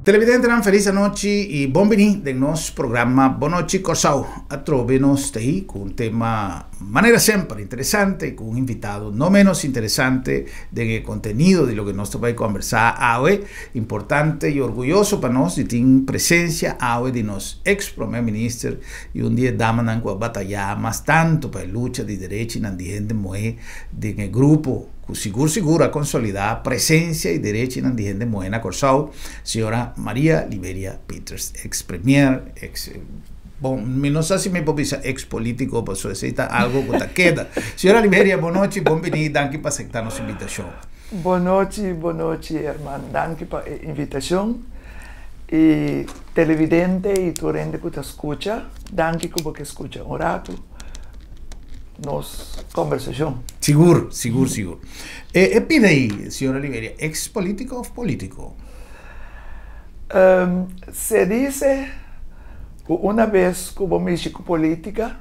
Televidente, una feliz noche y bienvenido del nostro programma Bonoci Corsau. A trovenos ahí con un tema manera siempre interesante, con un invitado no menos interesante del contenido de lo que nos va a conversar hoy. Importante y orgulloso para nosotros de tener presencia hoy de nuestro ex primer ministro y un día damos a batallar más tanto para la lucha de derechos y de gente mujer del grupo. Seguro a consolidar presencia y derecho en la gente buena Corsau, señora María Liberia Peters, ex premier, no sé si me puedo decir ex político, pero necesita algo que te queda. Señora Liberia, buenas noches, bienvenida, gracias por aceptar nuestra invitación. Buenas noches, hermano, gracias por la invitación. Y televidente y torrente que te escucha, gracias por escuchar un rato. Nos conversación. Seguro. Pide ahí, señora Liberia, ¿ex político o político? Se dice que una vez que me hizo política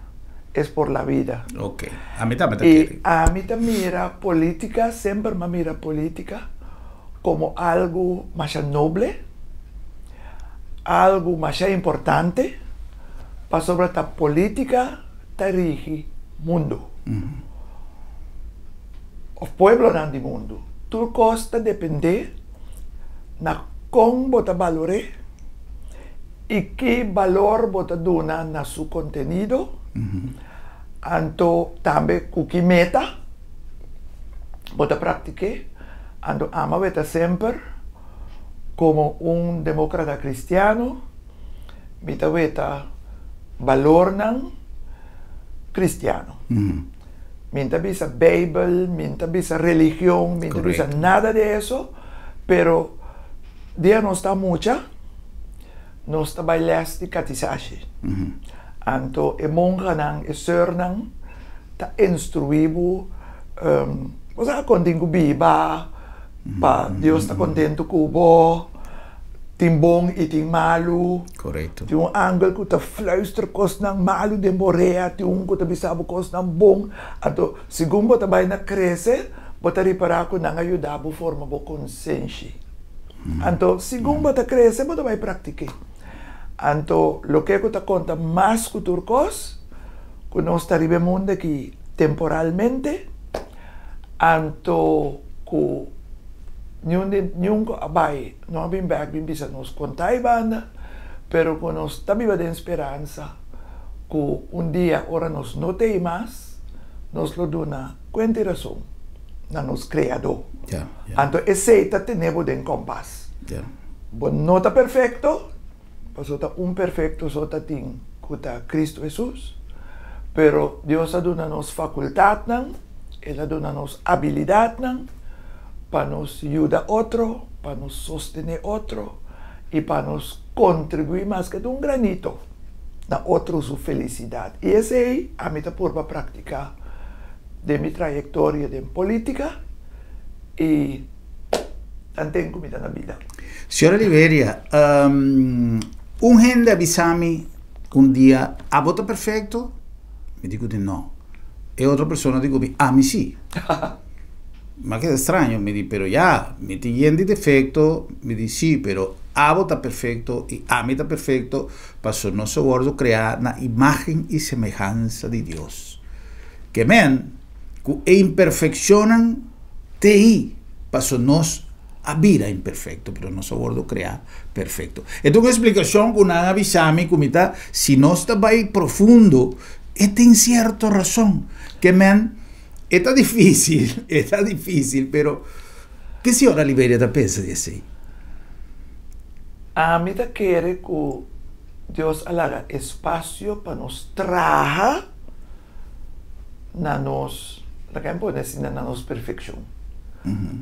es por la vida. Ok, a mí también. A mí también mira política, siempre me mira política como algo más noble, algo más importante, para sobre la política te rige mundo. O pueblo del mundo. Tu costa depende na con bota valore y qué valor bota dona na su contenido. Anto también cuki meta bota practique. Anto ama beta siempre como un demócrata cristiano. Mita beta valor nan cristiano. Mientras bisa Bible, mientras bisa religión, mientras bisa nada de eso, pero Dios no está mucha, no está bailando de catizaje. Anto, monja nan, sörnan, ta instruivo, o sea, contigo biba, pa Dios está contento con vos, tin bom e tin malu. Correcto. Tem ángel que te fluister kos ng malu de morea, tem que te bisabo kos ng bom. Ato, segundo bota vai na cresce, bota reparar que não ajudar a forma bo consciência. Anto, segundo bota cresce, bota vai praticar. Anto, lo que te conta mais que tu kos, que nós estaremos mundo aqui temporalmente, anto, que Nunca abai, não bem back, bem bisa nos contar banda, pero com nós também vai ter esperança que dia ora nós não tem mais, nós lo dona quanta razão na nos criador. Então aceita tenemos den compás. Bom, não está perfeito, mas está perfeito só tá tem que tá Cristo Jesus, pero Deus dona nos faculdade nan, Ele dona nos habilidade nan, para nos ayudar a otro, para nos sostener otro y para nos contribuir más que de un granito a otro su felicidad. Y ese es a mí por práctica de mi trayectoria de política y tengo mi vida. Señora Liberia, un gente avisami un día, ¿a voto perfecto? Me digo de no. Y otra persona digo, a mí sí. Ma che strano, mi dice, pero ya, mi tiene defecto, mi dice sí, pero abo está perfecto y a mí está perfecto, para su nuestro gordo crear una imagen y semejanza de Dios. Que men, que imperfeccionan te ahí, para su nos a vida imperfecto, pero nuestro gordo crear perfecto. Esto es una explicación que una avisami, comita, si no está ahí profundo, esta incierta razón, que men, está difícil, pero ¿qué señora Liberia te piensa de eso? A mí te quiere que Dios haga espacio para nos trabajar na nos, la que puede decir na nos perfección.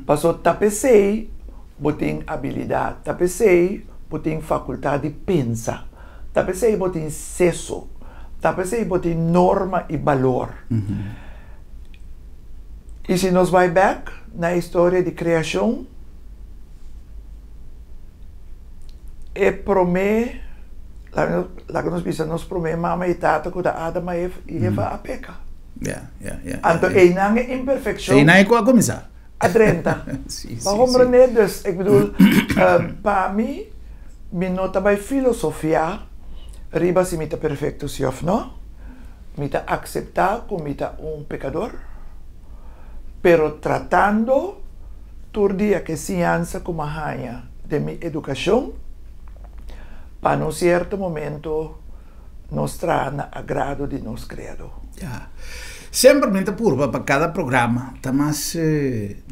Paso tapecei, botin habilidad, tapecei, botin facultad de pensar, tapecei, botin seso, tapecei, botin norma y valor. E se nos vai back na história de criação, é promê, lá que nos bisa, nos promê mama e tata que da Adama e Eva a peca. Então, é não é imperfeição. É não é a começar. A 30. Waarom René? Dus ik bedoel, para mí, mi nota by filosofia, riba si mita perfecto si of no, mita aceptar como mita un pecador, pero tratando todo día que cianza como haña de mi educación, para un cierto momento nos trae agrado de nos creador. Ya. Sempre mente purba para cada programa está más,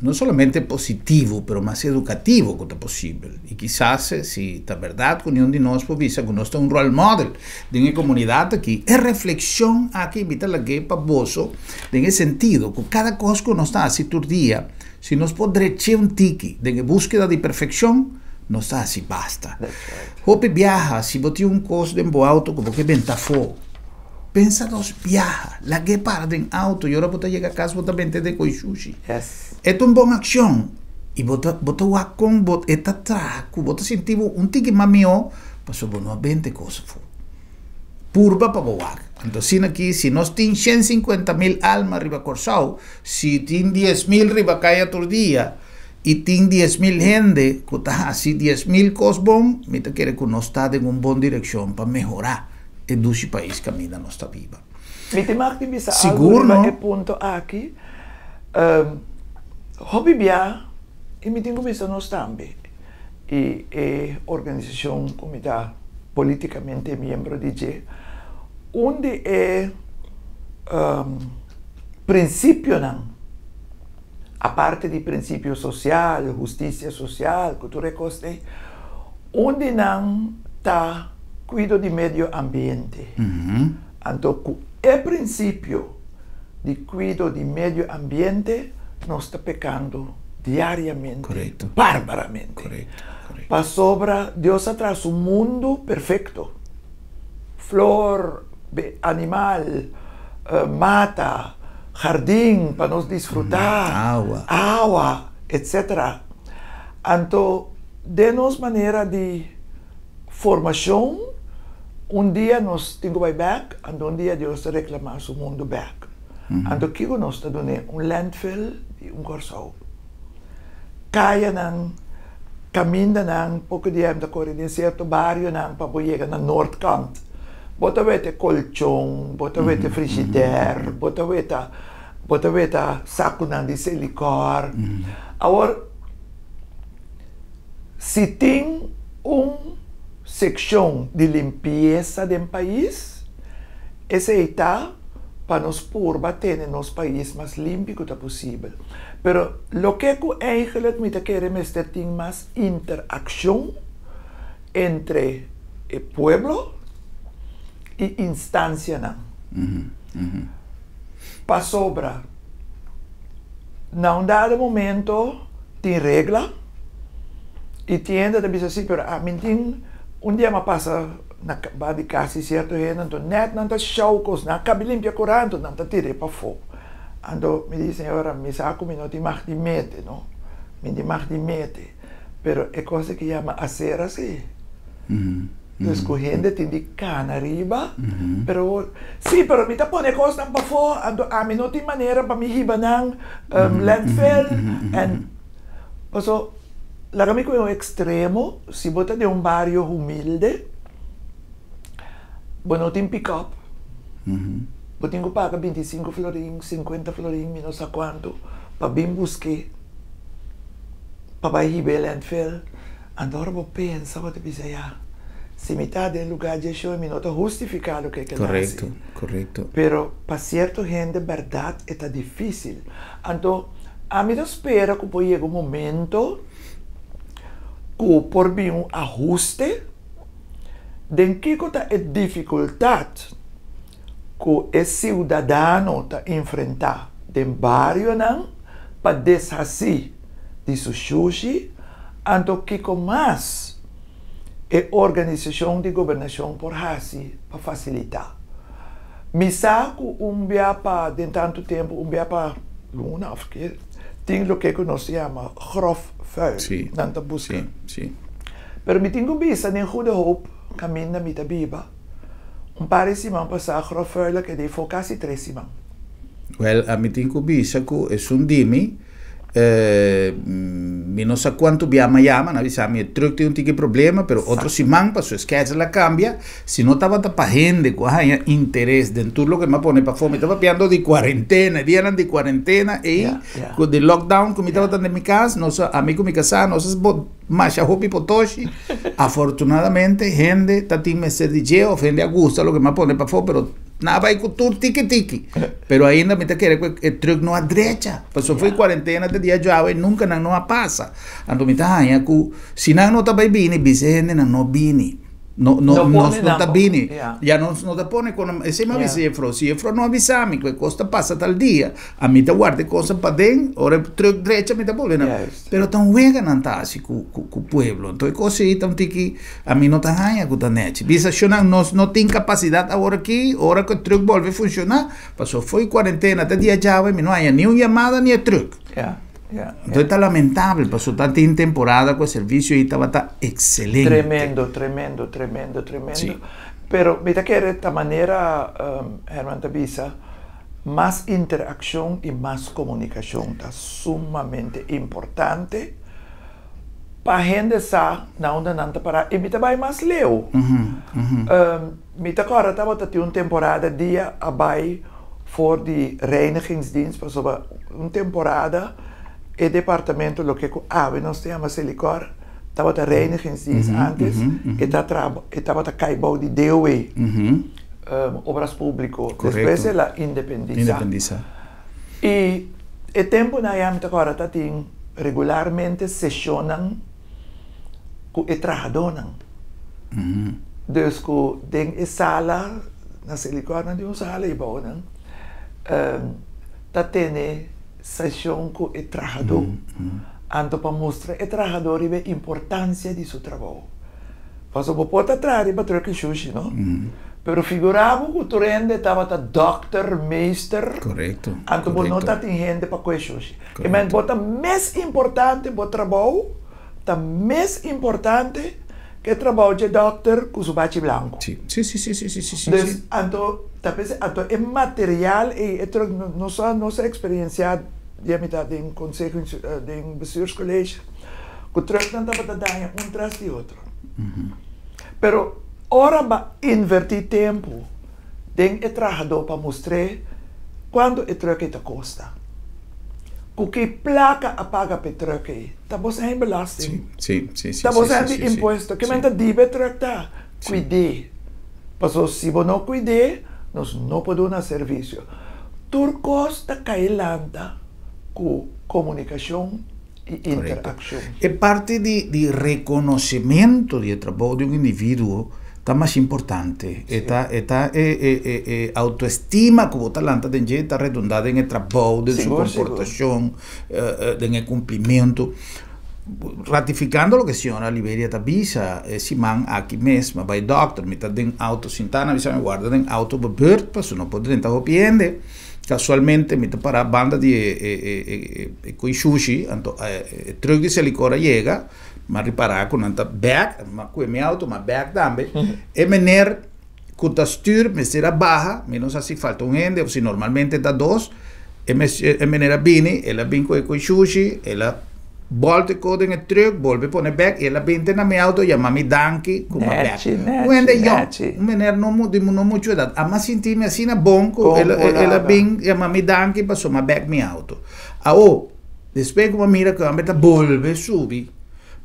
no solamente positivo, pero más educativo que posible. Y quizás, si está verdad, que uno de nosotros pues, visa que nosotros un role model de una comunidad aquí, es reflexión aquí, invita a la que para vos, en el sentido que cada cosa que nos está así tu día, si nos podrece un tiki de búsqueda de perfección, no está así, basta. Hope viaja, si vos tienes un costo de un auto, como que ventafó. Pensa dos viaja, la que para en auto y ahora vos llegas a casa, vos vente de coi sushi. Yes. Esto es una buena acción. Y vos vas con vos, esta atrás, vos sentimos un tique más mío, pasó por unas 20 cosas. Purba para vos. Entonces aquí, si nos tienen 150,000 almas arriba corsao, si tienen 10,000 arriba calle a tu día, y tienen 10,000 gente, que está así 10,000 cosas bon, me te quiere que nos está en una buena dirección para mejorar. E duci país camina não está viva. Me te mag die bisa Seguro, algo no? e ponto aqui. Hobby bia e me tenho bisa no stambe. E organização como está politicamente membro de G, onde é princípio não, a parte de princípio social, justiça social, cultura coste, onde não está cuido de medio ambiente. Então, o princípio de cuido de medio ambiente nós está pecando diariamente, Correcto. barbaramente. Correcto. Para sobra, Deus atrás um mundo perfeito. Flor, animal, mata, jardim para nós desfrutar, água, etc. Então, de-nos maneira de formação. Um dia nós temos que ir back, e um dia Deus reclamar o mundo back. Então, o que nós estamos dando? Landfill de corsau. Kaya nang, caminha nang, pouco dia da correr em certo bairro nang, para chegar na norte kant. Bota vete colchão, bota vete frigidaire, bota vete saco nang de silicor. Agora, se tem secção de limpeza do país, essa está para nos purba ter nos país mais limpo que possível. Pero lo que eigenlijk me queremos é ter mais interação entre o pueblo e instância não. Para sobra, não dado momento tem regra e tiende a dizer assim, pero um dia me passa na de casa certo gente, então net não está chaucos, não cabe limpar corante, não está tirando para fora. Então me diz senhora, me saco me não te mag de mete, não, me te mag de mete, pero é coisa que chama hacer assim. Então gente tem de cana arriba, pero sim, pero me está pondo coisa para fora, então a mim não tem maneira para me riba não landfill, and also la amigo é um extremo, se bota de um bairro humilde, não tem pick-up, eu tenho que pagar 25 florim, 50 florim, não sei quanto, para vir buscar, para ir para o landfill. Agora eu penso, vou te dizer, se metade do lugar de show, eu não estou justificando o que é que Correcto, correcto. Pero para certa gente, verdade, é difícil. Então, a mim espera que chegue um momento que por vir um ajuste de que é dificuldade que o cidadão está enfrentar de bairro não para desfazer de seu sushi, então que mais é organização de governação por fazer para facilitar. Me saco dia para de tanto tempo dia para luna of que tem o que nós chama grof vuil, Sim. não te busca. Sim. Pero me tenho vista em Goede Hoop, caminho na minha biba, par de semanas passar grof vuil que de foi quase 3 semanas. Well, a mim tem que bisa que é dimi, no sé cuánto via me llaman, avisame, el truck tiene un tique problema, pero otro simán para su sketch la cambia, si no estaba para gente que haya interés dentro lo que me pone para fome, estaba piando de cuarentena, días de cuarentena, y con el lockdown, como estaba en mi casa, no sé, a mí con mi casa, no sé, Masha Hopi Potoshi, afortunadamente, gente, tatín me se DJ, ofende a gusto lo que me pone para fome, pero nada vai com tudo tiki-tiki. Pero ainda me quer que o truque não a direita. Passou foi quarentena de dia jovem, nunca não a passa. Então me tá aí que se não tá bem bini, bise não bini. Não tá bini. Já não tá pone quando esse me avise fro, se fro não avisame que costa passa tal dia. A mim tá guarda coisa para dentro, ora truque direita me tá bolena. Pero tão wega não tá assim com o pueblo. Então coisa aí tão tiki, a mim não tá aí com a net. Bisa chona não tem capacidade agora aqui, ora que o truque volve a funcionar. Passou foi quarentena até dia jovem, não há nenhuma chamada nem truque. Então está lamentável, passou tanta temporada com o serviço e estava excelente. Tremendo. Sí. Pero me quiere de esta manera, Herman Tabisa, más interacción y más comunicación está sumamente importante para gente sa na onda nanta para e me vai mais leu. Me tá agora estava tendo uma temporada dia abai voor die reinigingsdienst, was over uma temporada el departamento, lo que nós temos Silicor, estava a reinigingsdienst antes, estava a caibau de DOE, obras públicas, depois ela independiza. E o tempo na IAM agora está regularmente sessionam com o trabalhador. Dus com a sala, na Silicor, não tem uma sala e bom, está tendo sessão com o trabalhador, anto para mostrar o trabalhador a importância de seu trabalho. Mas o pode atrás para trocar sushi, não? Pero figurava que o turende estava doctor, meester. Correto. Anto não está tem gente para comer sushi. E mas bota mais importante para o trabalho, está mais importante que o trabalho de doctor com o bate branco. Sim. Dus anto é material e nossa experiência de amizade em conselho de bestuurscollege, que terug dan dat daar tras de outro. Pero ora ba invertir tempo, den e trabalhador para mostrar quando e truque te costa. O que placa apaga para truque, tá bom sem belasting. Sim. Tá bom sem imposto, que menta dibe truque tá, cuide. Passo se você não cuide, nós não podemos serviço. Tur costa cailanda com comunicação e interação. É parte de reconhecimento do trabalho de um indivíduo está mais importante. Esta autoestima que o talento tem está redundada em trabalho, de sua comportação, em cumprimento. Ratificando o que a senhora Liberia Tabisa, esse man aqui mesmo, vai doctor, me está dando auto sintana, me guarda em auto bebeurt, para não poder tentar opiende. Casualmente, me está para a banda de sushi, então, truque de silicona chega, mas reparar com anta back, com meu auto, mas back também, e mener com a stuur, me será barra, menos assim falta gente, ou se normalmente está dois, e mener a bini, ela vem com sushi, ela volta com o truck, volve pôr back, ela vem na meu auto, chama-me Danke, com a back. Quando eu, mener não muito idade, mas senti-me assim na bom, ela vem, chama-me Danke, passou uma back meu auto. Depois que eu mira que eu volve subir,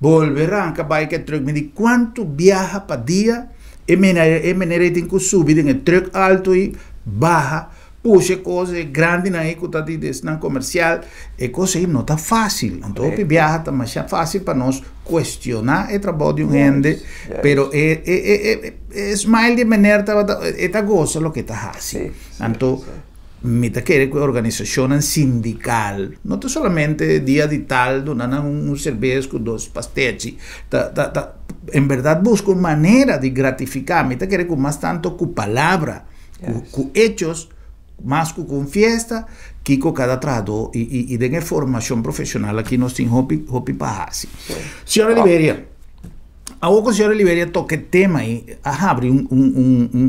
volve arranca, vai que truck, me diz quanto viaja para dia, e mener tem que subir em truck alto e barra, puxa coisa grande na economia de destino comercial, e coisa aí não está fácil. Então, o viaja está mais fácil para nós questionar o trabalho de um gente, pero é smile de maneira está gosta do que está fácil. Então, me está querendo que a organização sindical, não é somente dia de tal, donando cerveja com dois pastéis, em verdade busca uma maneira de gratificar, me está querendo que mais tanto com palavra, com hechos, mais com fiesta, que com cada trabalhador e de formação profissional aqui nós temos hopi para assim. Senhora Liberia, Agora, senhora Liberia, toca tema aí, abre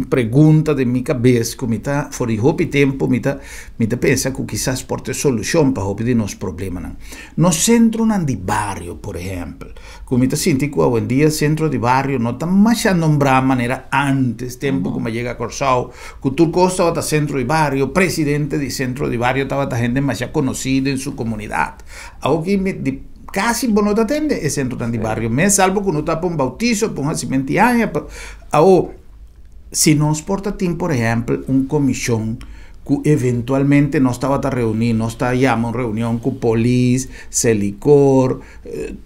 pergunta de minha cabeça, que me está, por o tempo, me tá pensa que quizás pode ter solução para o de nos problemas. No centro de barrio, por exemplo, como me está sentindo que hoje em dia, centro de barrio não está mais a nombrar de maneira antes, tempo como chega a Corsau, que o Turco estava centro de barrio, presidente de centro de barrio, estava gente mais conhecida em sua comunidade. Algo que casi no te atende es centro de barrio. Me salvo que uno está para un bautizo, para un nacimiento de año. Si nos porta por ejemplo, un comisión que eventualmente no estaba a reunir, no está llama una reunión con policía, Celicor,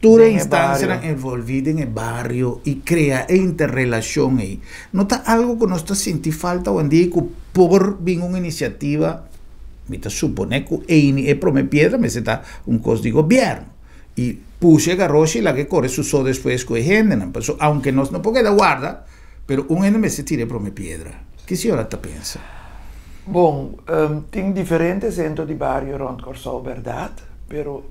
toda instancia envolvida en el barrio y crea interrelación ahí. No está algo que no está sintiendo falta hoy en día que por bien una iniciativa, me supone que es Prome Piedra, me está un costo de gobierno. Y puse Garroshi la que corre su so después con gente, aunque no puede dar guarda, pero un gente me se tire Prome Piedra. ¿Qué señora te piensa? Bom, tem diferentes centros de barrio rond Corsau, verdade, pero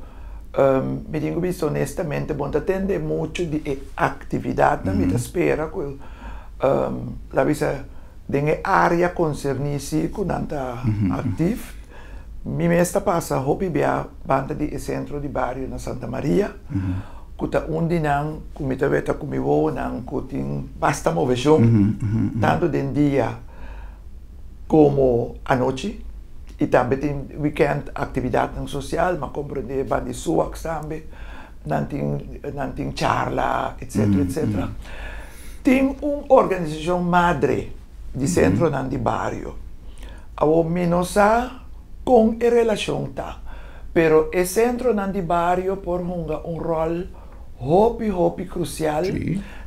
me tenho visto honestamente, bom, atende muito de atividade, me espera que la visa de área concernida com nanta ativo. Mi mesta passa hopi bia banda di centro di barrio na Santa Maria, kuta undi nang kumita veta kumiwo nang kuting basta moveção, tanto den dia como a noite, e também tem weekend atividade social, mas compreende bandi suak também, nanting charla, etc, etc. Tem organização madre di centro di barrio, ao menos con relación ta, pero el centro de barrio por un rol hopi crucial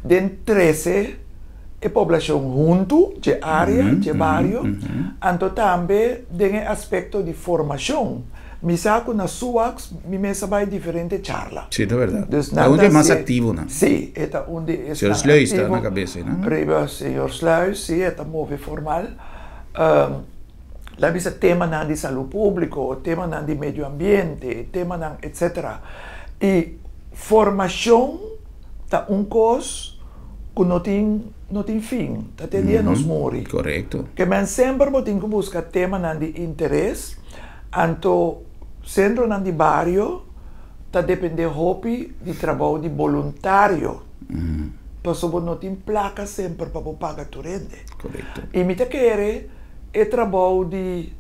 de 13 población junto, de área, de barrio, anto también de aspecto de formación. Mi saco na SUAX, mi mesa va en diferente charla. Sí, de verdad. Es donde más activo, ¿no? Sí, es donde es señor Sluis está en la cabeza, ¿no? Arriba, señor Sluis, sí, es muy formal. La visa tema de salud pública, tema de medio ambiente, tema etc. Y formación está un cos que no tiene fin, está día nos muere. Correcto. Que man siempre tengo que buscar tema de interés, anto centro de barrio está depende hopi de trabajo de voluntario. Pues no tiene placa siempre para pagar tu rende. Correcto. Y me te quiere e trabalho de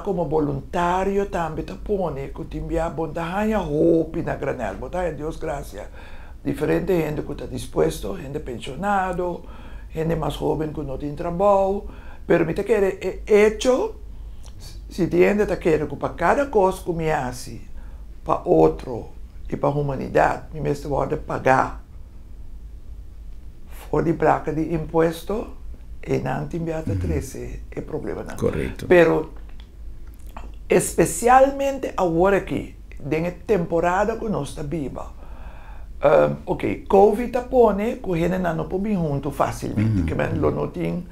como voluntário também te pone que te envia bondahanha hope na granel, bondahanha Deus graça, diferente gente que está disposto, gente pensionado, gente mais jovem que não tem trabalho, pero me te quer hecho, se gente te quer que para cada coisa que me hace, para outro e para a humanidade, me mesmo pode pagar, for de placa de imposto, e não tem beata 13 é problema não. Correto. Pero especialmente agora aqui, na temporada que nós está viva, ok, Covid tá pone que gente não pode vir junto facilmente, que men não tem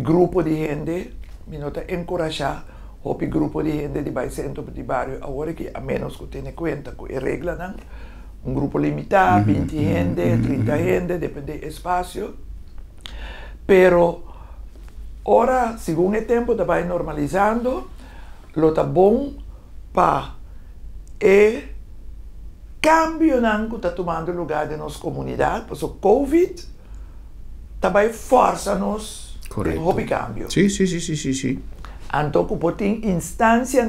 grupo de gente, me nota encorajar grupo de gente de bairro centro de barrio agora que a menos que tenha conta que é regra não, grupo limitado, 20 gente, 30 gente, depende do espaço. Pero ora, según el tiempo, te va normalizando, lo está bom para el cambio que está tomando lugar en nuestra comunidad. Por eso, COVID también forza-nos a cambio. Sí. Entonces, por tem instancia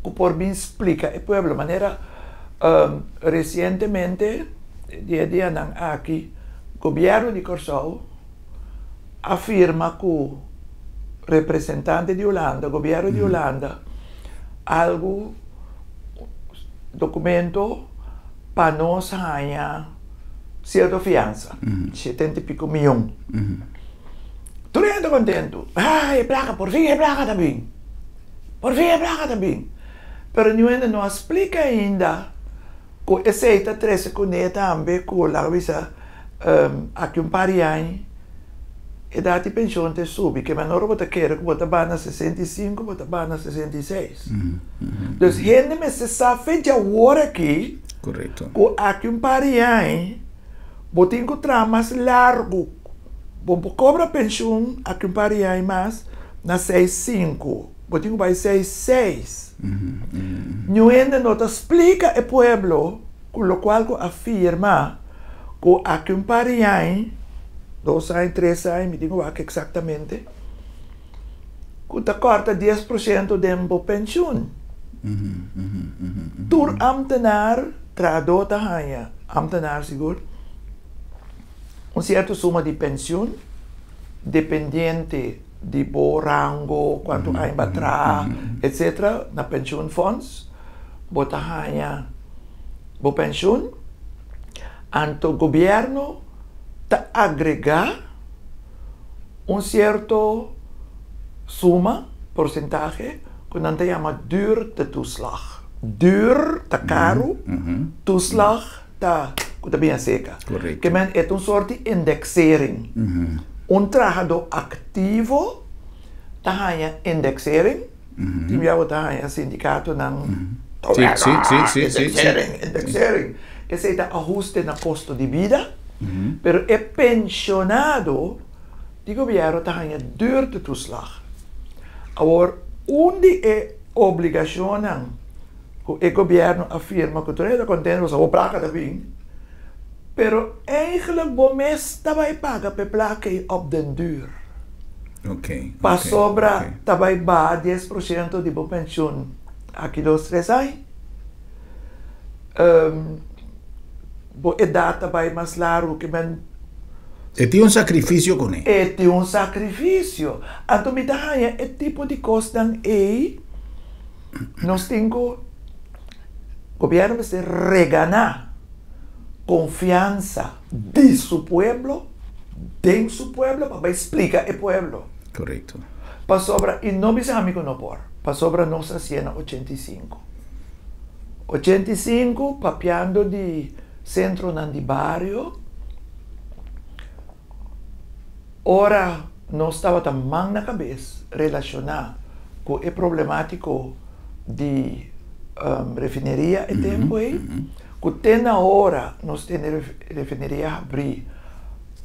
que por mí explica el pueblo. De manera, recientemente, día aquí, el gobierno de Corsau afirma que o representante de Holanda, o governo de Holanda, algo documento para nós ganhar certa fiança, 70 e pico milhões. Todo mundo contento. É placa, por fim é placa também. Por fim é placa também. Mas não explica ainda que aceita 13 cuneta também com a visa aqui par de anos. E dati pensione te subi, che menor bota quer que bota bana 65, bota bana 66. Então, gente me se sabe já agora aqui, correto, que aqui par de anos, botingo tramas largo. Bombo cobra pensión a que un par de años más na 6,5. Botingo vai 6,6. Não ainda não te explica o pueblo, com o qual afirma que a que um par de anos, 2 anos, 3 anos, me digo aqui exatamente, que te corta 10% de uma pensión. Tur ambtenaar, trado te ganha, ambtenaar seguro, certa suma de pensión, dependiente de bo rango, quanto anos batrá, etc., na pension funds, bota ganha bo pensión, anto governo te agregar certo suma, porcentaje, que não te chama duur de toeslag. Duur, te caro, toeslag, te bem seca. Correcto. Que men é soort de indexering. Trabajador activo, te ganha indexering. Die jou te ganha sindicato ng indexering. Que se te ajuste na costo de vida, pero é pensionado, die governo te ganha duur de toeslag. Agora, onde é obrigação que o governo afirma que todo contente você vai pagar também, pero eigenlijk o mês também paga para placa op den duur. Para sobra também ba 10% de boa pensão aqui 2-3 anos. Boa idade também mais largo que men. Tem um sacrifício com ele. Tem um sacrifício. Então, me dá é tipo de coisa que nós temos o governo de reganar confiança de seu pueblo, para explicar o pueblo. Correto. Para sobra, e não bisa amigo não por, para sobra nós hacemos 85. 85, papiando de centro de barrio. Ora, não estava tão mal na cabeça relacionar com o problemático de refineria e tempo aí. Que tem na hora, nós temos refineria abrir,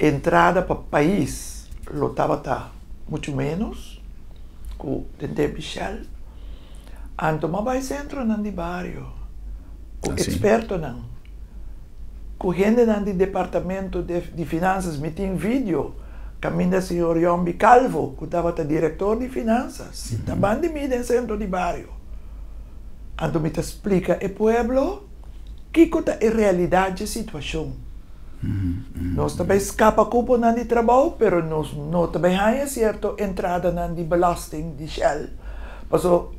entrada para o país, lotava tá muito menos, com tempo Shell. Então, mas vai centro de bairro, com experto não, com gente de departamento de finanças, me tem vídeo. Caminha o senhor Yombi Calvo, que estava diretor de finanças, também de mim, no centro de bairro. Então, me explica o pueblo que é a realidade da situação. Nós também escapa culpa de trabalho, mas nós não também há certa entrada de belasting de Shell. Então,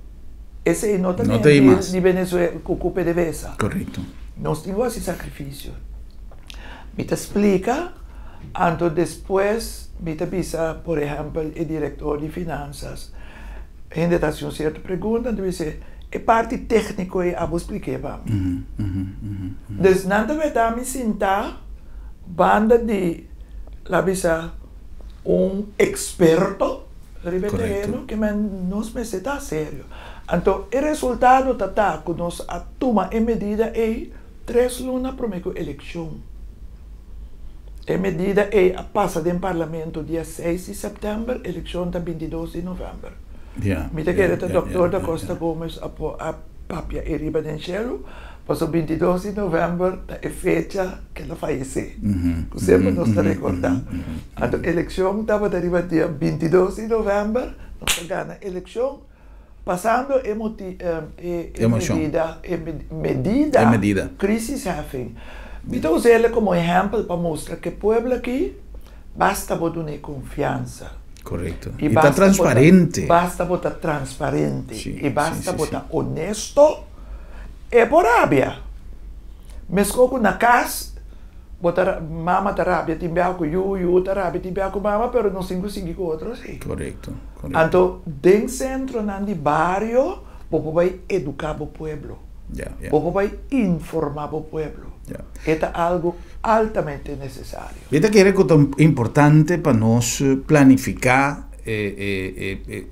esse é não também de Venezuela, com culpa de vesa. Correto. Nós temos esse sacrifício. Me explica, então depois, me avisa, por exemplo, o diretor de finanças, a gente faz uma certa pergunta, então diz, é parte técnica que eu expliquei para mim. Então, não vai me sentar, banda de, lá visa, experto, que nos me está sério. Então, o resultado está que nós toma em medida é 3 lunas para a eleição. A medida é a passa do parlamento dia 6 de setembro, eleição dia 22 de novembro. Me quer o doutor da Costa Gomes a papia e riba de cielo, passou 22 de novembro é fecha que ela faleceu. Sempre nós está recordando. A eleição estava arriba dia 22 de novembro, nós ganhamos a eleição, passando medida, crise having. Então, usar ele como exemplo para mostrar que o povo aqui basta botar confiança. Correto. E está transparente. Basta botar transparente. E basta botar honesto. É por rábia. Mesmo que na casa, botar mama tá rábia, timbia com yu tá rábia, timbia com mama, pero não se consegue com outros. Correto. Então, dentro do centro, no bairro, o vai educar o povo. O vai informar o povo. É algo altamente necessário. Vete que é importante para nós planificar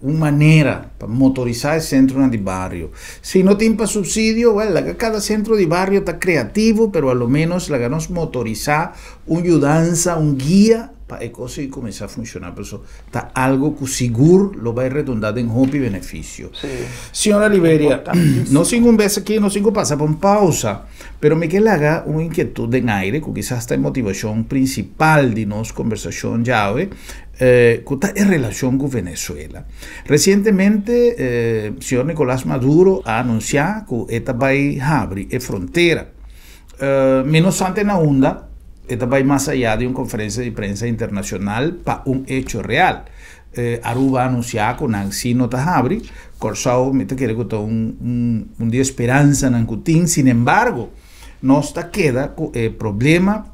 uma maneira para motorizar o centro de bairro. Se não tem para subsídio, cada centro de bairro está criativo, mas ao menos nós motorizar uma mudança, um guia para a coisa e começar a funcionar. Por isso, está algo que seguro lo vai redundar em hobby e benefício. Sí. Senhora Liberia, não sei um vez aqui, não sei passar por uma pausa, mas me quer haga uma inquietude em aire, que quizás está a motivação principal de nossa conversação llave, que está em relação com Venezuela. Recentemente, o senhor Nicolás Maduro ha anunciado que esta vai abrir a fronteira. Menos antes na onda, esta vai mais allá de uma conferência de prensa internacional para um hecho real. Aruba anunciar que Nancy não está abre, Corsao me quiere que um dia esperança na Cutin, sin embargo, nós está queda com problema,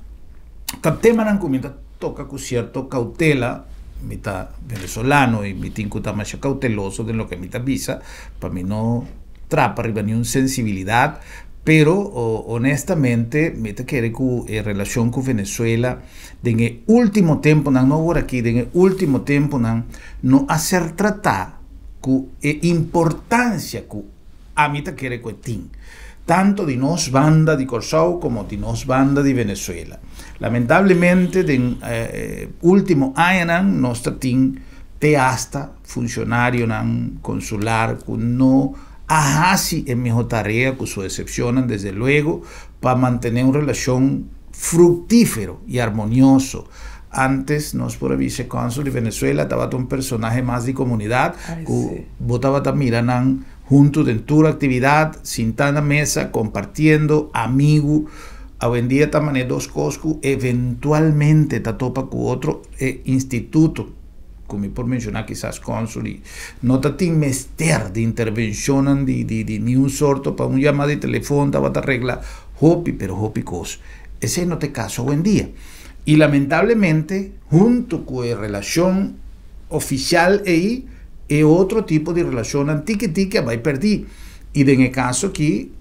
que o tema na comida toca com certa cautela, me está venezolano e me tem que estar mais cauteloso de lo que me está visa, para mim não trapa arriba nenhuma sensibilidade. Pero honestamente, me quiere que en relación con Venezuela, en el último tiempo, no ahora aquí, en el último tiempo, no hacer tratar con importancia que a mí te quiere que tiene, tanto de nos banda de Corsao como de nos banda de Venezuela. Lamentablemente, en último año, nos te hasta funcionario consular que no así es mejor tarea que se decepcionan desde luego para mantener una relación fructífero y armonioso. Antes, nos por el vicecónsul de Venezuela estaba un personaje más de comunidad que votaba también junto dentro de actividad, sentando a mesa, compartiendo, amigo. Hoy en día también dos cosas que eventualmente te topa con otro instituto, como por mencionar quizás cónsul, no te mester de intervención de ningún sorto para un llamado de teléfono, te va a arreglar hopi, pero hopi cos. Ese no te caso hoy en día. Y lamentablemente, junto con la relación oficial ahí, es otro tipo de relación antique va a perder. Y en el caso aquí,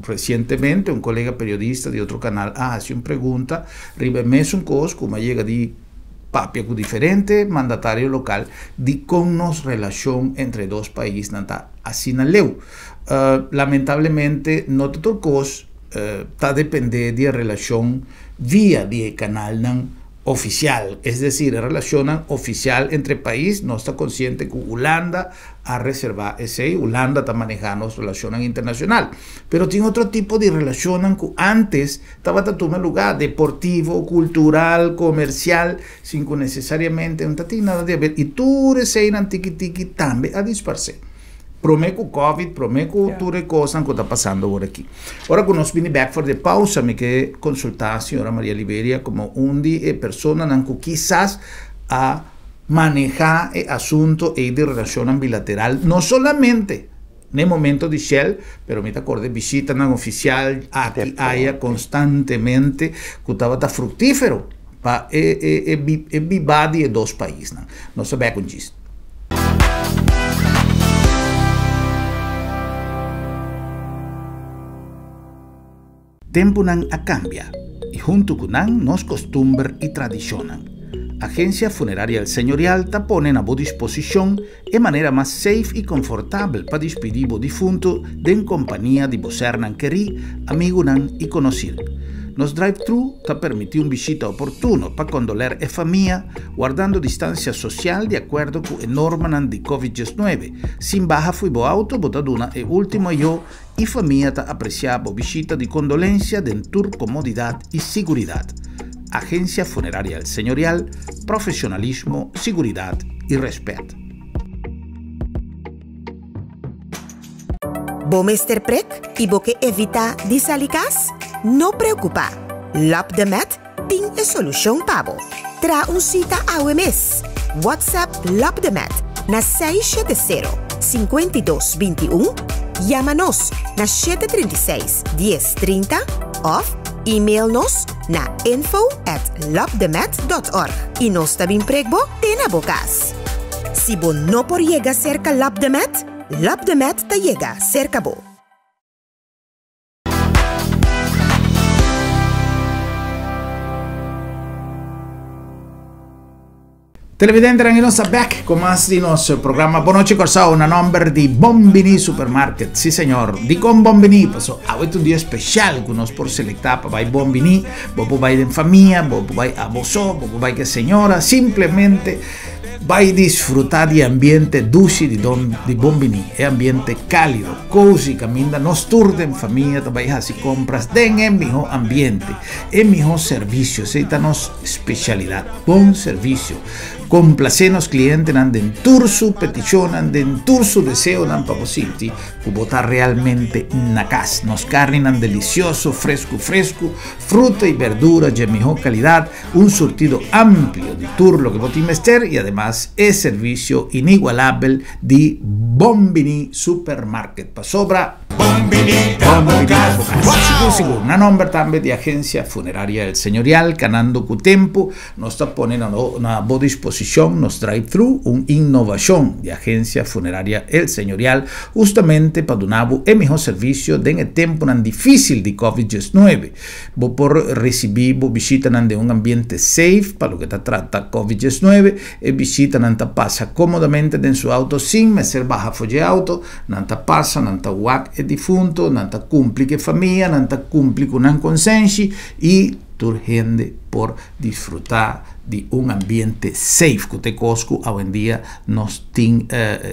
recientemente, un colega periodista de otro canal hace una pregunta, ribemés un cos, como llega de papia diferente, mandatario local, de con nos relación entre dos países, así na leu. Lamentablemente, no todo cos está depende de relación vía de canal oficial, es decir, relación oficial entre países, no está consciente que Holanda ha reservado ese, Holanda está manejando relación internacional, pero tiene otro tipo de relación que antes estaba en un lugar deportivo, cultural, comercial, sin que necesariamente no tiene nada de ver, y tú recién tiki también a disparse. Prometo COVID, prometo tutte cose que está pasando por aquí. Ahora que nos viene back for the pausa, me que consultar a señora María Liberia como un de persona que quizás a manejar el asunto de relación bilateral, no solamente en el momento de Shell, pero me acuerdo de visita oficial aquí haya constantemente que estaba fructífero para vivir de dos países. No se ve con chiste. Tempo a cambia, y junto con nos costumbre y tradición. Agencia Funeraria El Señorial te pone a disposición de manera más safe y confortable para despedir o difunto en compañía de vocer querí, amigo y conocido. Nos drive-thru te permite un visita oportuno para condoler a familia, guardando distancia social de acuerdo con la norma de COVID-19. Sin baja fui bo auto, botaduna e último yo y familia te apreciaba visita de condolencia dentro comodidad y seguridad. Agencia Funeraria El Señorial, profesionalismo, seguridad y respeto. Bomester prek y boque evita disalicas? No preocupa. Lap de Met tiene solución pabo. Tra un cita a mes. WhatsApp Lap de Met na 670-5221. Llámanos na 736-1030 o e-mailnos na info@lapdemet.org y nos tabing pregbo tena bocas. Si bo no por llega cerca Lap de Met te llega cerca bo. Televidente in nostra back con más di nostro programma Bonoche Corsao, una number di Bombini Supermarket. Sí, señor. Di con Bombini, paso a un día especial que nos por selectar para Bombini, bobo vai en familia, bobo vai a boso, bobo vai que señora, simplemente vai disfrutar di ambiente dulce di Bombini, è ambiente calido, cozy, cammina nocturna in famiglia, vai a si compras, den è mejor ambiente, è mejor servicio, seita nos specialidad, buon servicio. Complacenos clientes anden tursu petición, anden tursu deseo, dan papositi, cubota realmente na casa. Nos carnan delicioso, fresco, fruta y verdura de mejor calidad, un surtido amplio de turlo que botín mester y además es servicio inigualable de Bombini Supermarket. Pa sobra Bombini Seguro, una nombre también de agencia funeraria El Señorial, canando cu tempo, nos está poniendo una buena disposición, nos drive-thru, una innovación de agencia funeraria El Señorial, justamente para donar el mejor servicio en el tiempo tan difícil de COVID-19. Vos por recibir visita de un ambiente safe para lo que trata COVID-19 y visita nanta pasa cómodamente en su auto sin meser baja folle auto, nanta pasa, nanta wak e difunto, nanta cumpli que familia, nanta cumpli con un consenso y urgente por disfrutar de un ambiente safe que te cosco hoy en día nos tiene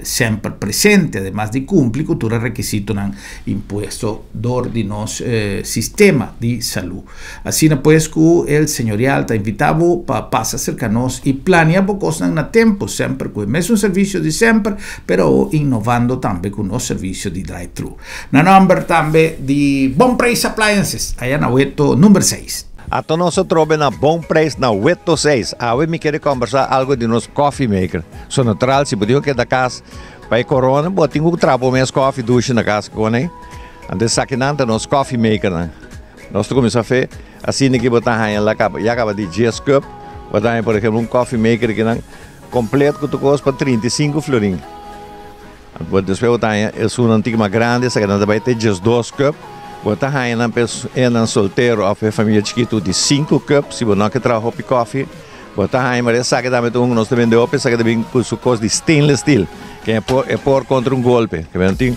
siempre presente, además de cumplir con los requisitos impuestos de nuestro sistema de salud. Así pues que el señorial te invitado para pasar cercanos y planear cosas en tiempo, siempre que es un servicio de siempre, pero innovando también con los servicios de drive-thru. Na number también de Bon Price Appliances, allá en Ahueto, número 6. Ato nós trobamos na Bom Preço na 86. Hoje me quero conversar algo de nosso coffee maker. Sou natural, se podia que da casa para corona, eu tenho que trabalhar meus coffee duche na casa com né. Antes saquinando nosso coffee maker né. Nós começamos a fazer assim que botar aí lá acaba de dias cup, botar por exemplo coffee maker que não completo que tu custa para 35 florin. Depois botar aí é uma antiga grande, essa grande vai ter dias 2 cup. Botar aí na solteiro ou família chiquito de 5 cups, se você não quer trabalhar coffee, botar aí, mas essa que também nós também deu, essa que também com sua coisa de stainless steel, que é por contra golpe, que não tem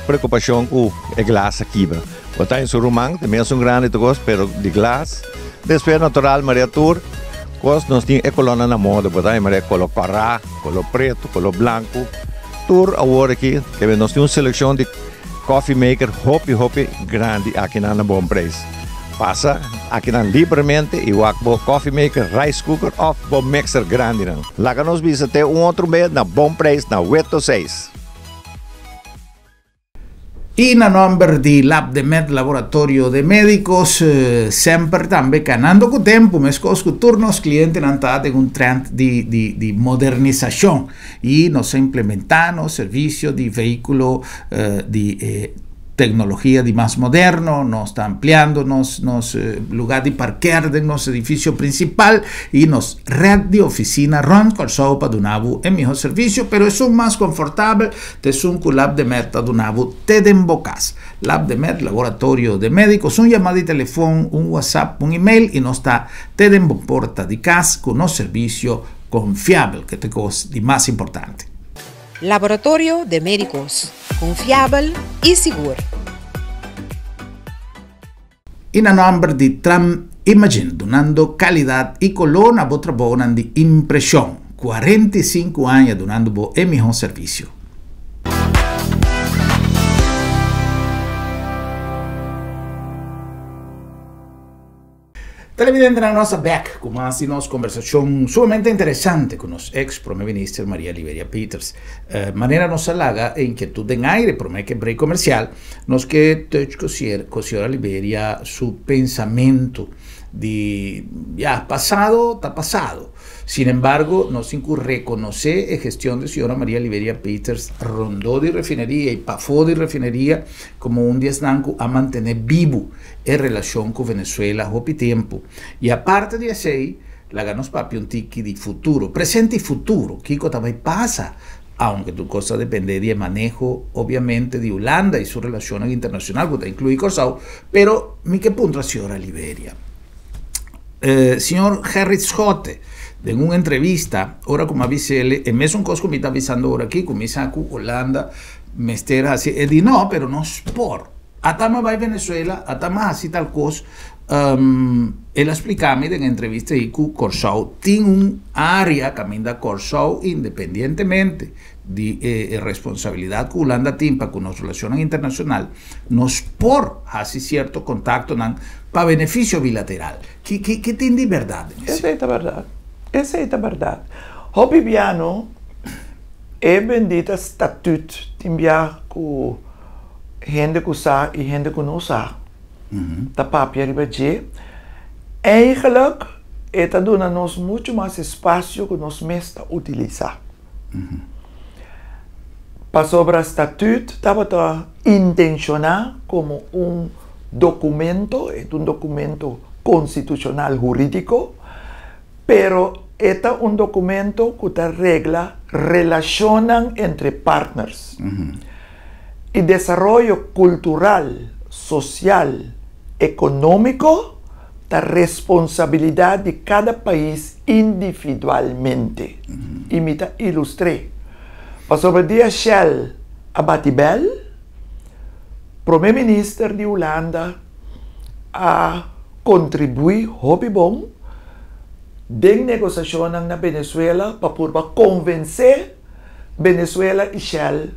preocupação com a glass aqui. Botar em seu romang, também é grande coisa, mas de glass. Depois natural, mariatur, coisa nós tem a coluna na moda, botar aí, mas color cará, color preto, color branco, tur agora aqui, que nós temos uma seleção de coffee maker hopi grande aqui na Bom Preço. Passa aqui na livremente e o coffee maker rice cooker ou bom mixer grande não. Lá que nós visitamos outro mês na Bom Preço na 86. Y na nombre de LabDemed, Laboratorio de Médicos, sempre también ganando con tiempo, mes con turnos clientes en un trend de modernización y nos implementando servicios de vehículo de tecnología de más moderno, nos está ampliando nos lugar de parquear de nuestro edificio principal y nos red de oficina Ron Corsao para Dunabu en mejor servicio, pero es un más confortable, es un LabDemed para Dunabu te den bocas. LabDemed, Laboratorio de Médicos, un llamado de teléfono, un WhatsApp, un email y nos está te den porta de casa con un servicio confiable que te costa de más importante. Laboratorio de Médicos, confiable y seguro. En el nombre de Tram Imagine, donando calidad y color a vuestra bona de impresión. 45 años donando el mejor servicio. Televidente na nossa back, com uma conversação sumamente interessante com o ex-Primeira Ministra Maria Liberia Peters. Maneira nossa laga e inquietude em aire, por meio que break comercial, nos que touch com a senhora Liberia, seu pensamento de ya pasado, está pasado. Sin embargo, nos reconoce la gestión de señora María Liberia Peters, rondó de refinería y pafó de refinería como un diesnanco a mantener vivo en relación con Venezuela hopi tiempo. Y aparte de eso, la ganos papi un tiki de futuro, presente y futuro, Kiko también pasa, aunque tu cosa depende de manejo, obviamente, de Holanda y su relación internacional, que incluye Corsao, pero mi que punto a señora Liberia. Signor Harry Schotte, en una entrevista, ahora como avisele, en vez de un cosa que me está avisando ahora aquí, como dice aquí, Holanda, me estera así, y di no, pero no es por. Hasta me va a Venezuela, hasta más así tal cosa. Él explicaba en entrevista y que Corsau tiene un área que manda Corsau independientemente de responsabilidad que Holanda tiene para con las relaciones internacionales, nos por así cierto contacto para beneficio bilateral. ¿Qué tiene de verdad? Esa es la verdad. Esa es la verdad. Hobby Biano es bendita statut timbia ku gente que usa y gente que no usa. Tapapia ribaje. Eigenlijk está dando-nos muito mais espaço que nós mesmos utilizar. Para sobre o estatuto, estava intencionado como documento, é documento constitucional jurídico, pero é documento que regla relacionan entre partners. E desenvolvimento cultural, social, econômico, da responsabilidade de cada país individualmente. E me ilustrei. Mas sobre o dia Shell Abatibel, primeiro-ministro de Holanda, a contribuir hobby bom de negociação na Venezuela para convencer Venezuela e Shell,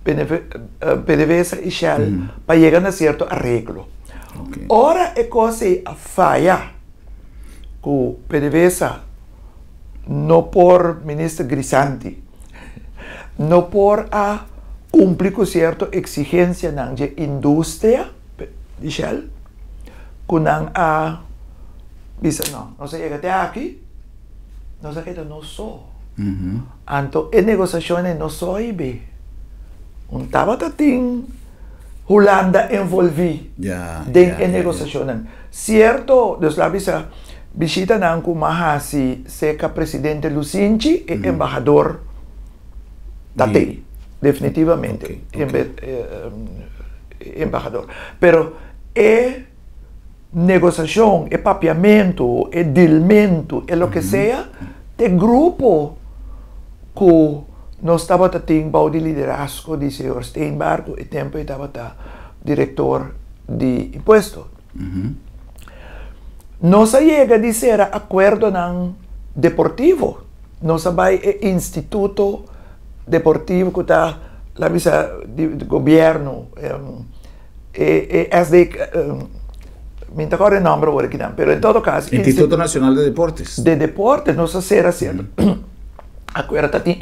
PDVSA e Shell, para chegar a certo arreglo. Okay. Ora é coisa a falha que PDVSA não por ministro Grisanti, não por a cumprir com certa exigência na indústria de Shell, que não a diz não se chega até aqui, não se queda não só. Então, a negociação não só aí, estava tem Holanda envolvida em negociação. Certo, dos lábios visita não com Mahasi, seca presidente Lucinchi e embajador Tate, definitivamente, embajador. Pero negociação, papiamento, dilmento, lo que seja, de grupo que nós estava tendo de liderazgo de senhor Steinberg, e tempo estava diretor de imposto. Nós chega a dizer acordo não deportivo. Nós vai instituto deportivo que está lá de governo, me recordo o nome agora aqui não, mas em todo caso Instituto Nacional de Deportes. De deportes, nós ser assim. Agora está em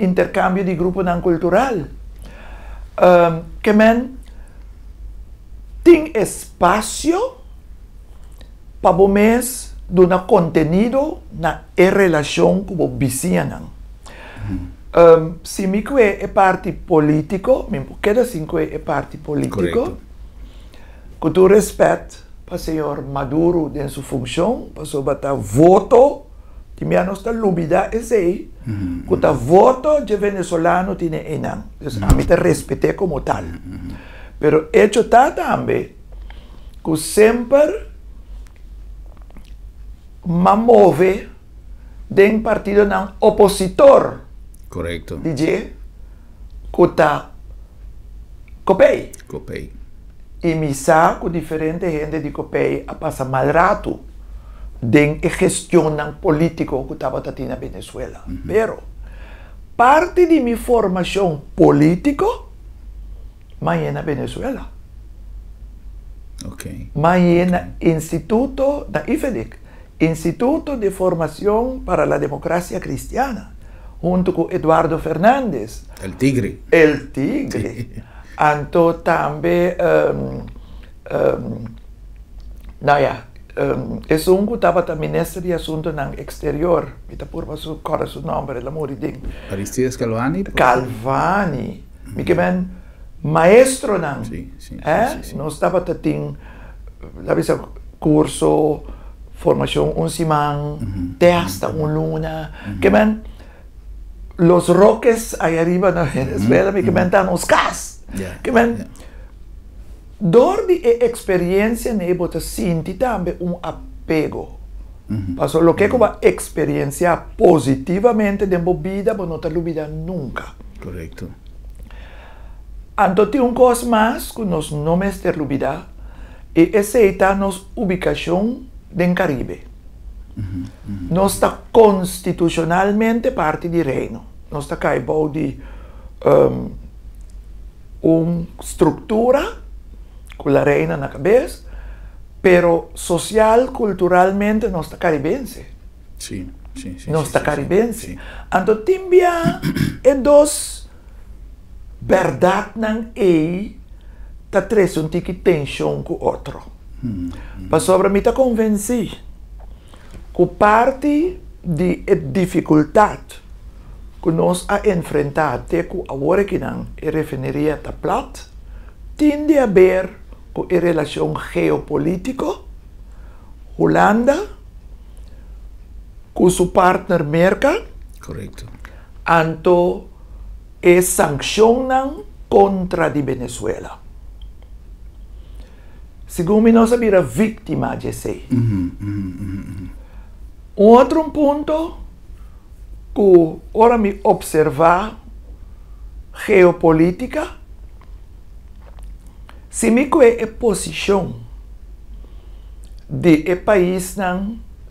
intercâmbio de grupo não cultural. Que tem espaço para o mês do conteúdo na relação com o vizinho. Se me é parte político, me queda assim é parte político, que tu respeito para o senhor Maduro em sua função, para sobre o voto. Que minha nossa lúbida é que o voto de venezuelano tem enam. Então, a mim te respeitei como tal. Pero hecho está também que sempre me move de partido não opositor. Correcto. DJ que está Copei. E me sabe que diferente gente de Copei a passar mal rato. De gestão política que estava tendo na Venezuela. Pero, parte de minha formação política, mas na Venezuela. Mas no Instituto da IFEDIC, Instituto de Formação para a Democracia Cristiana, junto com Eduardo Fernández. El Tigre. Então, também, é que estava ministro de Assunto no Exterior, me está por seu nome, el amor de Deus. Aristides Calvani. Me que maestro não. Sim. Nós estava tendo curso, formação semana, testa luna, que los roques aí arriba na Venezuela, me que estão nos cas. Que dor de experiência, né, bota sinti também apego Pasó lo que va a experienciar positivamente de mi vida, pero no te lo olvidas nunca. Correcto. Entonces, un cosa más que nos no me te olvidar es aceitarnos ubicación del Caribe. No está constitucionalmente parte del reino. No está caibou de una estructura con la reina en la cabeza, pero social, culturalmente, no está caribense. Sí, sí, sí. No sí, está sí, caribense. sí. Entonces, timbia es dos verdad nan ei ta tres un tiki tensión con otro. Para sobre mí ta convencí que parte de dificultad que nos ha enfrentado con ahora que nan referiría a plat tiende a ver con la relación geopolítico Holanda con su partner Merkel. Correcto. Anto es sancionan contra de Venezuela. Según mi no sabía víctima de ese. Otro punto que ahora me observa geopolítica, si me es posición de país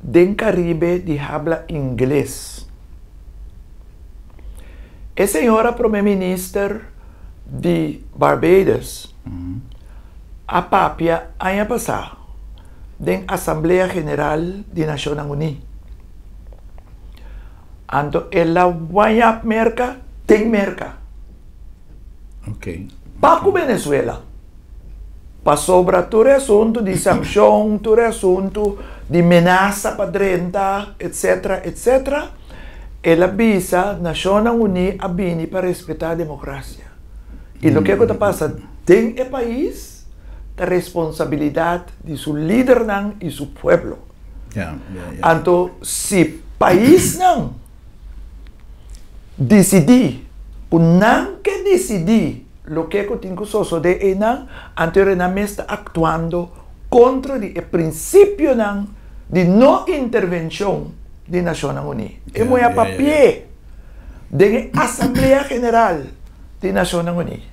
del Caribe de habla inglés. A senhora primeira-ministra de Barbados, a papia ano passado, da Assembleia Geral de Nações Unidas. Então, ela vai a merca, tem merca. Ok. Para Venezuela. Para sobre todo assunto de sanção, todo assunto de ameaça para dentro, etc., etc., ela visa Nações Unidas a bini para respeitar a democracia. E o que está passando tem o país a responsabilidade de seu líder e seu povo. Então, se o país não decidir, o não que decidir o que tem que suceder, então ele está actuando contra o princípio de não intervenção de Nações Unidas. É muito a papel da Assembleia Geral de Nações Unidas.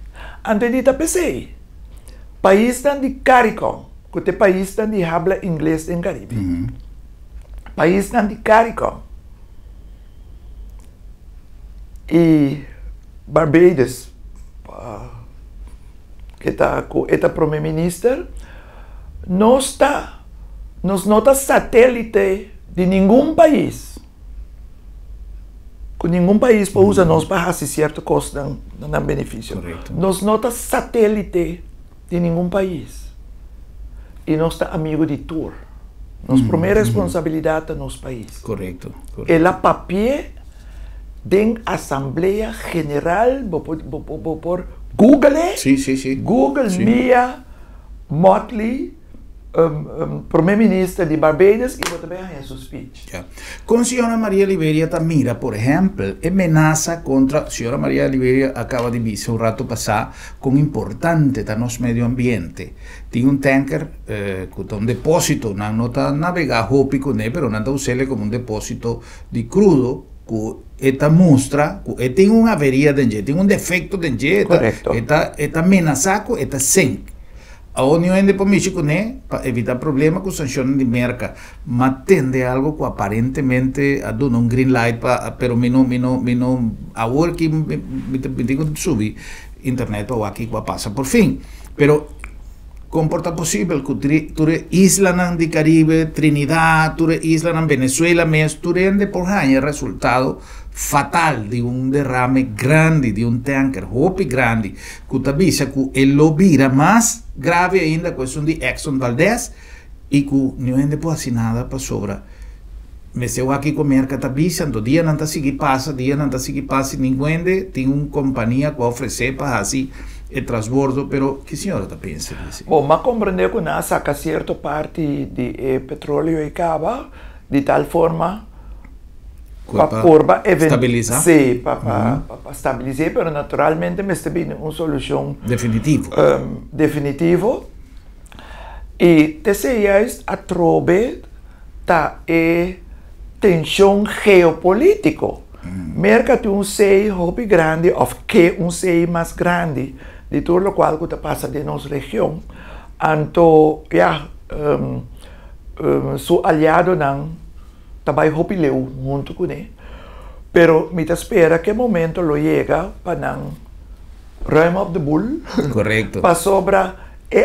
Antes de pensei, país de CARICOM, que é país de habla inglês em Caribe. País de CARICOM. E Barbados, que está com esta primeira-ministra, não está satélite de nenhum país. Que nenhum país pode usar nós para fazer certa coisa não benefício. Correto. Nós não está satélite de nenhum país. E nós está amigo de tour. Nossa primeira responsabilidade é nosso país. Correto. Ela papel da Assembleia Geral, por Google, Sí. Google Sí. Mia Motley, primeira-ministra de Barbados, e também em seu speech. Yeah. Con señora María Liberia mira, por ejemplo, amenaza contra, señora María Liberia acaba de ver un rato pasar con importante para nuestro medio ambiente. Tiene un tanker con un depósito, no está navegando con él, pero no está usando como un depósito de crudo, que esta muestra que tiene una avería dentro, tiene un defecto dentro, esta amenazado, esta sink. A União de México, né, para evitar problemas com sanções de merca, mas tende algo que aparentemente a dar um green light para, pero mino agora que me tenho que subir internet para aqui que passa por fim, pero comporta possível que ture isla de Caribe, Trinidad, ture isla de Venezuela, mas ture de por ganhar resultado fatal de un derrame grande de un tanker, hopi grande, que avisa que el lo vira más grave ainda, cuestión de Exxon Valdez, y que no hay de hacer nada para sobra. Me se aquí con merca avisa, dia não está seguir passa, ninguém tem uma companhia que oferecer para assim el transbordo, pero ¿qué señora está pensando? Bom, mas compreender que nós saca certa parte de petróleo e cava de tal forma para estabilizar. Sim, para estabilizar, mas naturalmente me está vindo uma solução definitivo. E terceiro a trobe tá tensão geopolítico. Merca tem sei hobby grande, ou que sei mais grande, de tudo o qual que passa de nossa região. Então, sou aliado não, também hobby leu junto com ele. Pero me espera que momento lo chega para não ruim op de boel. Correcto. Para sobra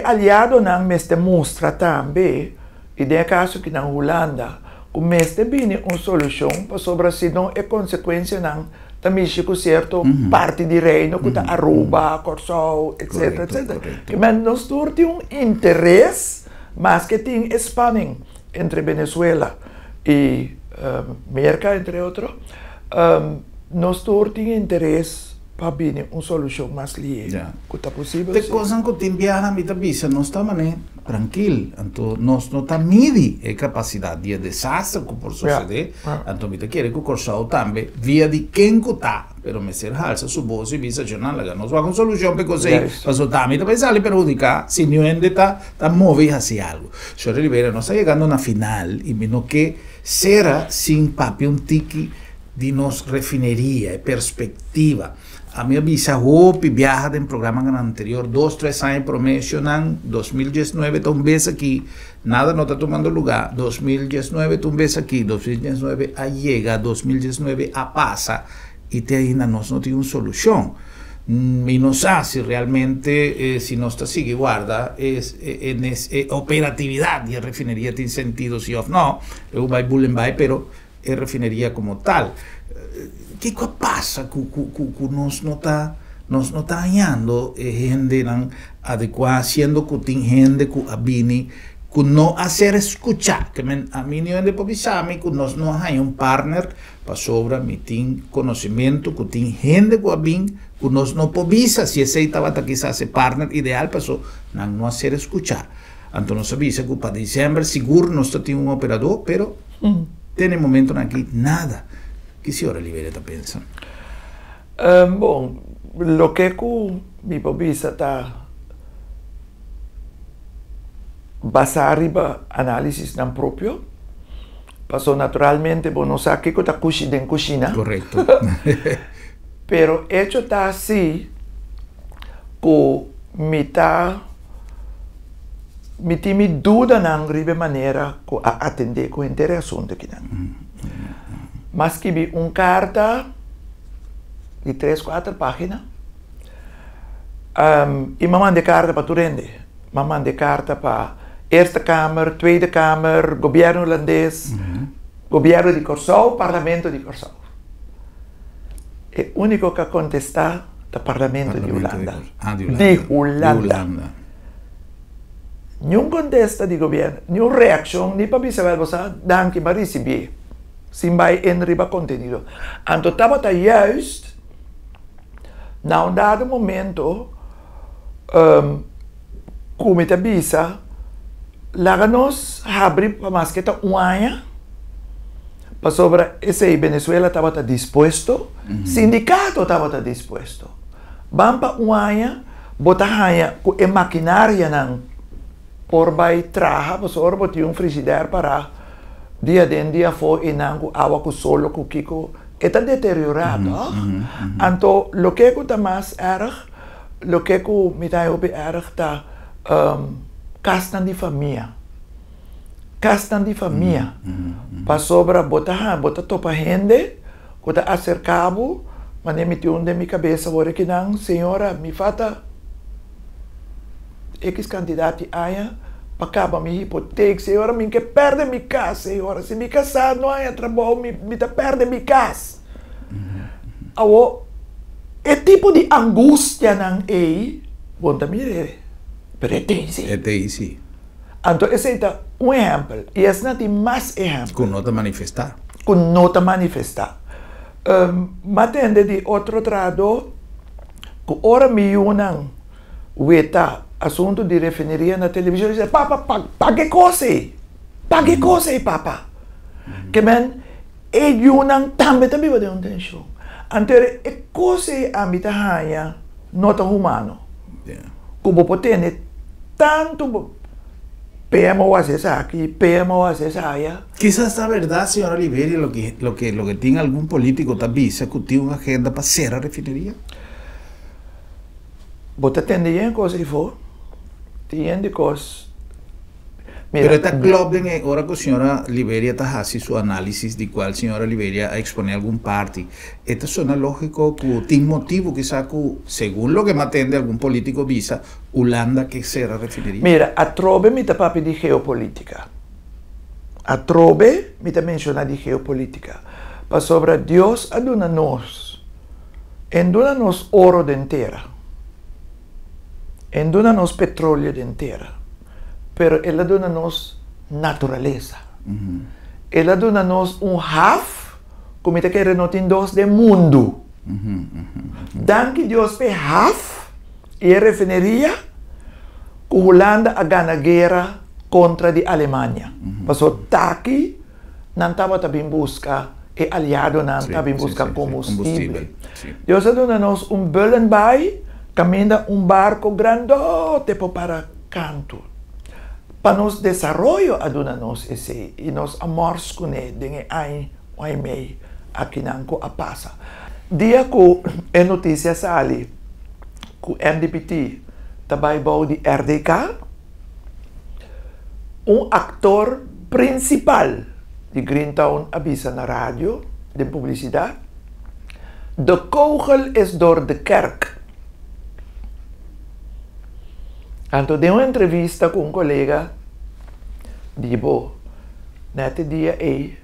aliado não me mostra também, e de caso que na Holanda, como este bine uma solução para sobra se não é consequência não também com certo parte de reino que Aruba, Corsol, etc, etc. Que mas nós tem interesse, mas que tem spanning entre Venezuela e América, entre outros. Nós tem interesse para vir uma solução mais ligeira. Que está possível. De coisa que tem viaja mi tabisa, nós estamos tranquilo, então nós não tá midi a capacidade de desastre que por suceder, então mi quer que o Corsol também via de quem que tá, pero me ser halsa su voz e visa jornal, nós vamos solução para você, mas o também também sale perjudicar, se não ainda tá movido hacia algo. Senhor Rivera, nós está chegando na final e menos que será sem papi um tique de nos refineria, perspectiva. A minha bisavó viaja em programa anterior, 2-3 anos promocionando, 2019 talvez aqui, nada não está tomando lugar, 2019 talvez aqui, 2019 a chega, 2019 a passa, e ainda nós não temos solução. E não sabe se realmente, se nós está seguindo, guarda, operatividade de refineria tem sentido, se ou não, eu vai bulen vai, pero é refineria como tal. Que passa que nós não está ganhando gente adequada, sendo que tem gente que abine, que não a ser escuchar, que a mim não é de pobisami, que nós não ganhamos partner para sobre, me tem conhecimento, que tem gente que abine, que nós não pobisa, se esse estava quizás esse partner ideal para não a ser escuchar. Então nós sabemos que para dezembro seguro nós temos operador, pero tem momento aqui nada. Que senhora Oliveira está pensando? Bom, o que mi pobisa está basado em análise não próprio, passou naturalmente, bom, não sabe que está cozinha. Correto. Pero hecho está assim, que me tem dúvida não de maneira que atender com interação daqui não. Mas que vi carta de 3-4 páginas e me mandei carta para Turende, me mandei carta para Eerste Kamer, Tweede Kamer, governo holandês, governo de Corsol, parlamento de Corsol. O único que contestar é o parlamento de Holanda. De Holanda. Nenhum contesta de governo, nenhuma reação, nem para saber você, danke, mas recebi. Sim, vai em riba conteúdo. Então, estava juist, na dado momento, como está bisa, lá nós abrimos para mais que está ano, para sobre esse Venezuela estava disposto, sindicato estava disposto. Vamos para ano, botar com a maquinária não, por vai trabalhar, para sobre botar frigideiro para dia de dia foi inango água com solo com kiko está deteriorado. Então o que está mais erg, o que me está op erg está castan de família, para sobra botar topa gente, que está acercado, mas me tiu de minha cabeça agora que não, senhora, me falta X quantidade aia para minha hipoteca, senhora, me que perde minha casa, senhora, se me casar não há trabalho, me perde minha casa. É tipo de angústia não é, bom também pretende. É sim. Então esse é um exemplo, e esse não tem mais exemplo. Com nota manifestar. Mas tem de outro lado, que ora me unam, assunto de refineria na televisão, diz, pague coisa, papa. Que men, unam também vai ter uma tensão. Então, é coisa a mim tá nota humano. Como pode ter tanto PMO hace esa aquí, PMO hace esa allá. Quizás la verdad, señora Liberia, lo que tiene algún político también, se tiene una agenda para cerrar la refinería. Vos atendés en cosas y fue. Tiene cosas. Pero esta club en ahora que la señora Liberia está haciendo su análisis de cuál señora Liberia expone algún parte. Esto suena lógico que tiene motivo quizás que, según lo que me atende algún político visa, Holanda que será refinería. Mira, a trobe mi papi de geopolítica. A trobe mi menciona de geopolítica. Para sobre Dios aduna-nos. Enduna-nos oro de entera. Enduna-nos petróleo de entera. Pero Él aduna-nos naturaleza. Él aduna-nos half, como te quer notin dos, de mundo. Dan que Deus pe half, e refineria, que Holanda a gana guerra contra a Alemanha. Passou taki, não estava também busca, e aliado não estava busca combustível. Deus aduna-nos bullenbui, caminha barco grandote para canto. Para nos desarrollo aduna-nos esse, e nos amors com ele, de ai mei, aqui não a passa. Dia que é notícia sali, que o MDPT também bom de RDK, actor principal de Greentown avisa na rádio, de publicidade, de kogel is door de kerk. Então, dei uma entrevista com colega, digo, nesse dia aí,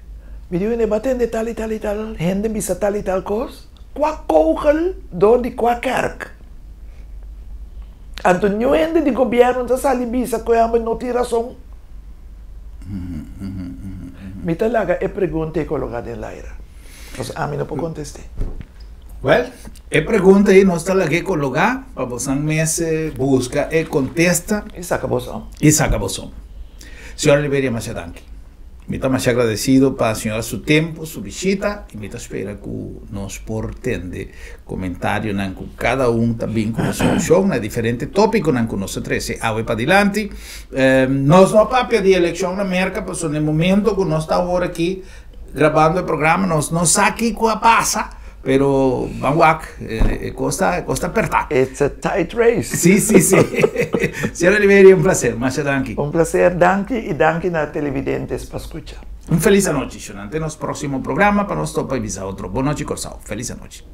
me deu debatendo tal e tal e tal, gente bisa tal e tal coisa, qua kogel door de qua kerk. Então, não é de governo, já sali bisa, que é uma notiração. Me talaga, eu perguntei colocado em laira. Mas a mim não pode contestar. Well, eu pergunto aí, nós estamos aqui colocar, para você mesmo busca e contesta. E saca bolsão. E saca bolsão. Senhora Liberia Machadanki, me está mais agradecido para a senhora seu tempo, sua visita, e me está espera que nos portende comentário com cada também com a solução, na diferente tópico, com nós três, ave para adiante. Nós não papel de eleição na América, mas no momento que nós estamos agora aqui, gravando o programa, nós não sabemos o que passa. Pero vamos costa apertar. It's a tight race. Sí. Senhora Liberia, un placer. Muchas gracias. Un placer, danke, e danke na televidentes para escuchar. Un feliz noche, Xonante. Nos próximo programa para nos topa y visa otro. Boa noite, Corsao. Feliz noche.